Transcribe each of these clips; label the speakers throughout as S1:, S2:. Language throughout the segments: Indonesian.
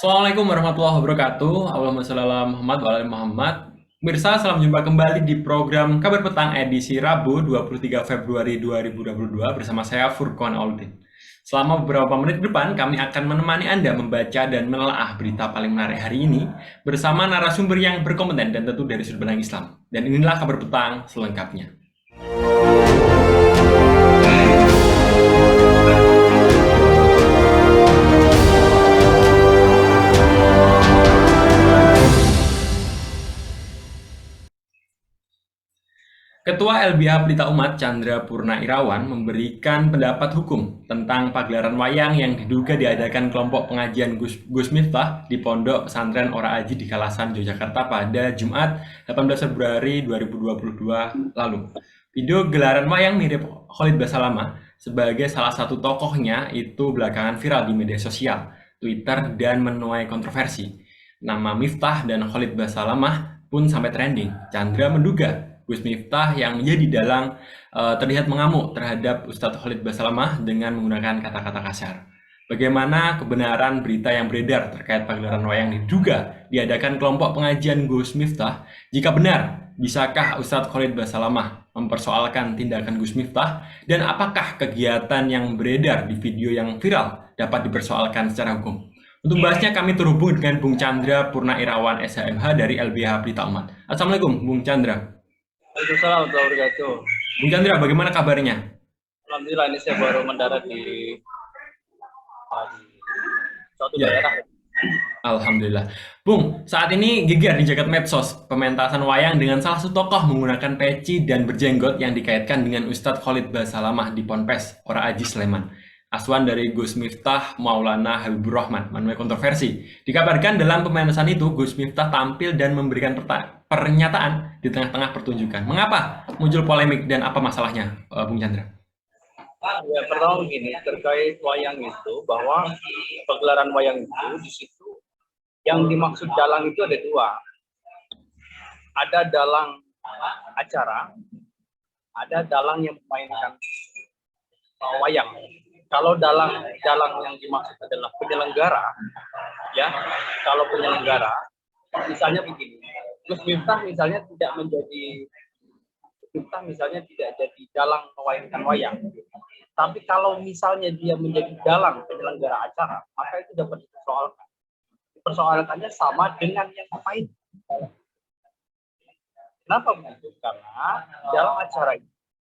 S1: Assalamualaikum warahmatullahi wabarakatuh. Allahumma sholli ala Muhammad wa ala ali Muhammad. Pemirsa, selamat jumpa kembali di program Kabar Petang edisi Rabu 23 Februari 2022 bersama saya Furqan Audin. Selama beberapa menit ke depan, kami akan menemani Anda membaca dan menelaah berita paling menarik hari ini bersama narasumber yang berkompeten dan tentu dari sudut pandang Islam. Dan inilah Kabar Petang selengkapnya. Ketua LBH Pelita Umat Chandra Purna Irawan memberikan pendapat hukum tentang pagelaran wayang yang diduga diadakan kelompok pengajian Gus Miftah di Pondok Pesantren Ora Aji di Kalasan, Yogyakarta pada Jumat 18 Februari 2022 lalu. Video gelaran wayang mirip Khalid Basalamah sebagai salah satu tokohnya itu belakangan viral di media sosial, Twitter, dan menuai kontroversi. Nama Miftah dan Khalid Basalamah pun sampai trending. Chandra menduga Gus Miftah yang menjadi dalang terlihat mengamuk terhadap Ustadz Khalid Basalamah dengan menggunakan kata-kata kasar. Bagaimana kebenaran berita yang beredar terkait pagelaran wayang diduga diadakan kelompok pengajian Gus Miftah? Jika benar, bisakah Ustadz Khalid Basalamah mempersoalkan tindakan Gus Miftah? Dan apakah kegiatan yang beredar di video yang viral dapat dipersoalkan secara hukum? Untuk membahasnya kami terhubung dengan Bung Chandra Purna Irawan SHMH dari LBH Pelita Umat. Assalamualaikum Bung Chandra.
S2: Waalaikumsalam warahmatullahi wabarakatuh.
S1: Bung Chandra, bagaimana kabarnya?
S2: Alhamdulillah ini saya baru mendarat di suatu daerah.
S1: Alhamdulillah. Bung, saat ini geger di jagat medsos pementasan wayang dengan salah satu tokoh menggunakan peci dan berjenggot yang dikaitkan dengan Ustadz Khalid Basalamah di Ponpes, Ora Aji, Sleman. Asuhan dari Gus Miftah Maulana Habibur Rahman menuai kontroversi. Dikabarkan dalam pementasan itu, Gus Miftah tampil dan memberikan pernyataan di tengah-tengah pertunjukan. Mengapa muncul polemik dan apa masalahnya, Bung Chandra?
S2: Ya, pertama begini, terkait wayang itu, bahwa pagelaran wayang itu di situ yang dimaksud dalang itu ada dua. Ada dalang acara, ada dalang yang memainkan wayang. Kalau dalang yang dimaksud adalah penyelenggara, ya, kalau penyelenggara, misalnya begini, Gus Miftah misalnya tidak jadi dalang memainkan wayang. Tapi kalau misalnya dia menjadi dalang penyelenggara acara, maka itu dapat dipersoalkan. Dipersoalkannya sama dengan yang memain. Kenapa begitu? Karena dalam acara itu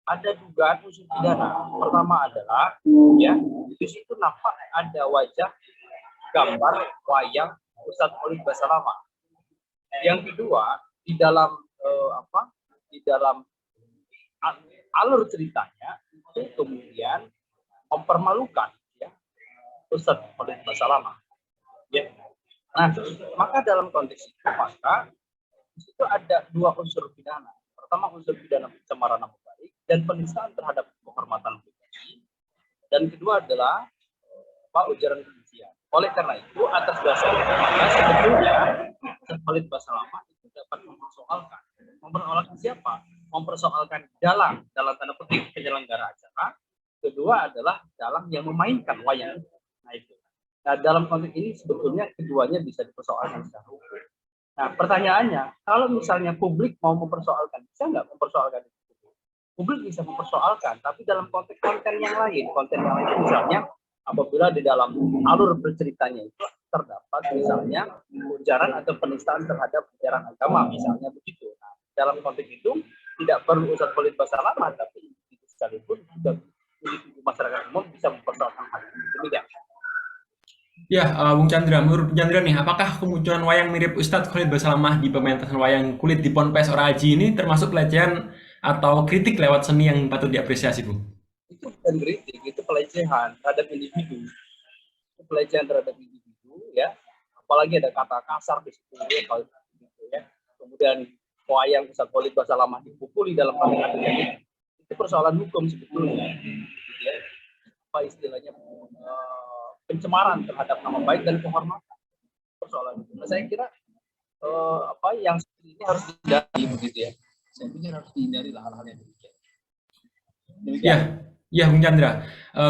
S2: ada dugaan unsur pidana. Pertama adalah, ya, di situ nampak ada wajah gambar wayang Ustadz Khalid Basalamah. Yang kedua, di dalam alur ceritanya itu kemudian mempermalukan, ya, Ustadz Khalid Basalamah. Ya. Nah, maka dalam konteks itu di situ ada dua unsur pidana. Pertama, unsur pidana pencemaran nama baik dan penistaan terhadap kehormatan pribadi. Dan kedua adalah ujaran kebencian. Oleh karena itu, atas dasar maka sebetulnya Khalid Basalamah itu dapat mempersoalkan. Mempersoalkan siapa? Mempersoalkan dalang dalam tanda petik penyelenggara acara. Kedua adalah dalang yang memainkan wayang. Nah itu. Nah, dalam konteks ini sebetulnya keduanya bisa dipersoalkan secara hukum. Nah, pertanyaannya, kalau misalnya publik mau mempersoalkan, bisa nggak mempersoalkan itu? Publik bisa mempersoalkan, tapi dalam konteks konten yang lain. Konten yang lain misalnya apabila di dalam alur berceritanya itu terdapat misalnya ujaran atau penistaan terhadap ajaran agama, misalnya begitu. Nah, dalam konteks itu tidak perlu Ustadz Khalid Basalamah, tapi itu sekalipun juga masyarakat umum bisa mempersoalkan hal ini. Demikian.
S1: Ya, Bung Chandra, menurut Bung Chandra nih, apakah kemunculan wayang mirip Ustadz Khalid Basalamah di pementasan wayang kulit di Ponpes Ora Aji ini termasuk pelecehan atau kritik lewat seni yang patut diapresiasi, Bung?
S2: Itu bukan kritik, itu pelecehan terhadap individu. Itu pelecehan terhadap individu, ya. Apalagi ada kata kasar di situ, ya. Kemudian wayang Ustadz Khalid Basalamah dipukuli dalam pernikahan itu persoalan hukum sebetulnya. Ya. Apa istilahnya? Pencemaran terhadap nama baik dan kehormatan, persoalan itu. Nah, saya kira yang seperti ini harus dihindari, begitu ya. Saya pikir harus dihindari hal-hal yang demikian.
S1: Ya, Ya, Bung Chandra.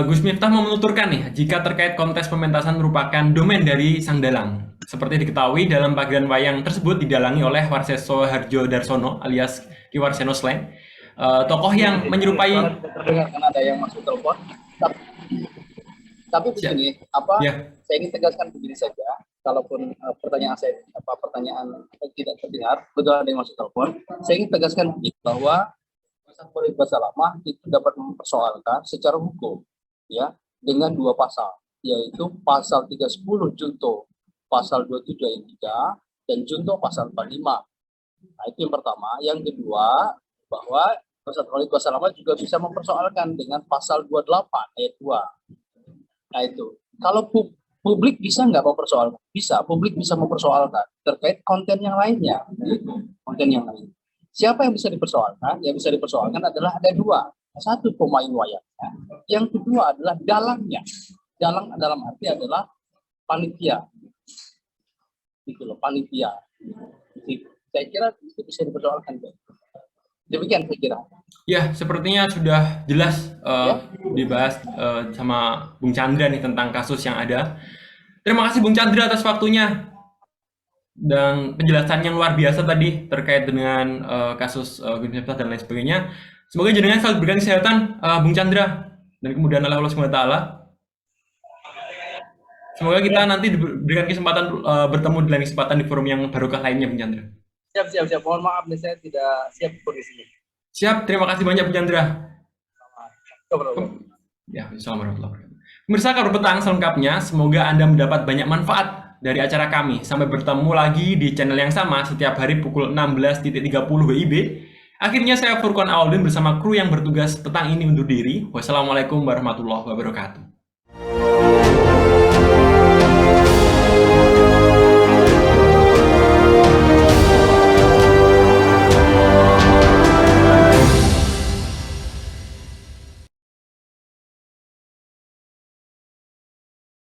S1: Gus Miftah mau menuturkan nih, jika terkait kontes pementasan merupakan domain dari sang dalang. Seperti diketahui, dalam pagelaran wayang tersebut didalangi oleh Warseso Harjo Darsono alias Ki Warseno Slang. Tokoh yang
S2: Suara
S1: menyerupai...
S2: tidak terdengar karena ada yang masuk telepon. Tapi, tapi
S1: Siap.
S2: begini, apa
S1: Ya,
S2: saya ingin tegaskan begini saja. Kalaupun pertanyaan saya pertanyaan tidak terdengar, betul ada yang masuk telepon. Saya ingin tegaskan begini, bahwa pasal politik bahasa lama itu dapat mempersoalkan secara hukum, ya, dengan dua pasal, yaitu pasal 310 junto pasal 27 ayat 3 dan junto pasal 45. Nah, itu yang pertama. Yang kedua, bahwa pasal politik bahasa lama juga bisa mempersoalkan dengan pasal 28 ayat 2. Nah, itu. Kalau publik bisa nggak mempersoalkan? Bisa, publik bisa mempersoalkan terkait konten yang lainnya. Konten yang lain. Siapa yang bisa dipersoalkan? Yang bisa dipersoalkan adalah ada dua. Satu, pemain wayangnya. Yang kedua adalah dalangnya. Dalang dalam arti adalah panitia. Gitu loh, panitia. Jadi, saya kira itu bisa dipersoalkan. Demikian saya kira.
S1: ya, sepertinya sudah jelas
S2: Ya.
S1: dibahas sama Bung Chandra nih tentang kasus yang ada. Terima kasih Bung Chandra atas waktunya dan penjelasan yang luar biasa tadi terkait dengan kasus Gus Miftah dan lain sebagainya. Semoga jenengan selalu diberikan kesehatan, Bung Chandra, dan kemudian Allah SWT. Semoga kita nanti diberikan kesempatan bertemu di lain kesempatan di forum yang barokah lainnya, Bung Chandra.
S2: Siap. Mohon maaf nih, saya tidak siap kondisinya.
S1: Siap, terima kasih banyak Bung Chandra. Ya, assalamualaikum warahmatullahi wabarakatuh. Pemirsa Kabar Petang selengkapnya, semoga Anda mendapat banyak manfaat dari acara kami. Sampai bertemu lagi di channel yang sama setiap hari pukul 16.30 WIB. Akhirnya saya Furqan Awaldin bersama kru yang bertugas petang ini undur diri. Wassalamualaikum warahmatullahi wabarakatuh.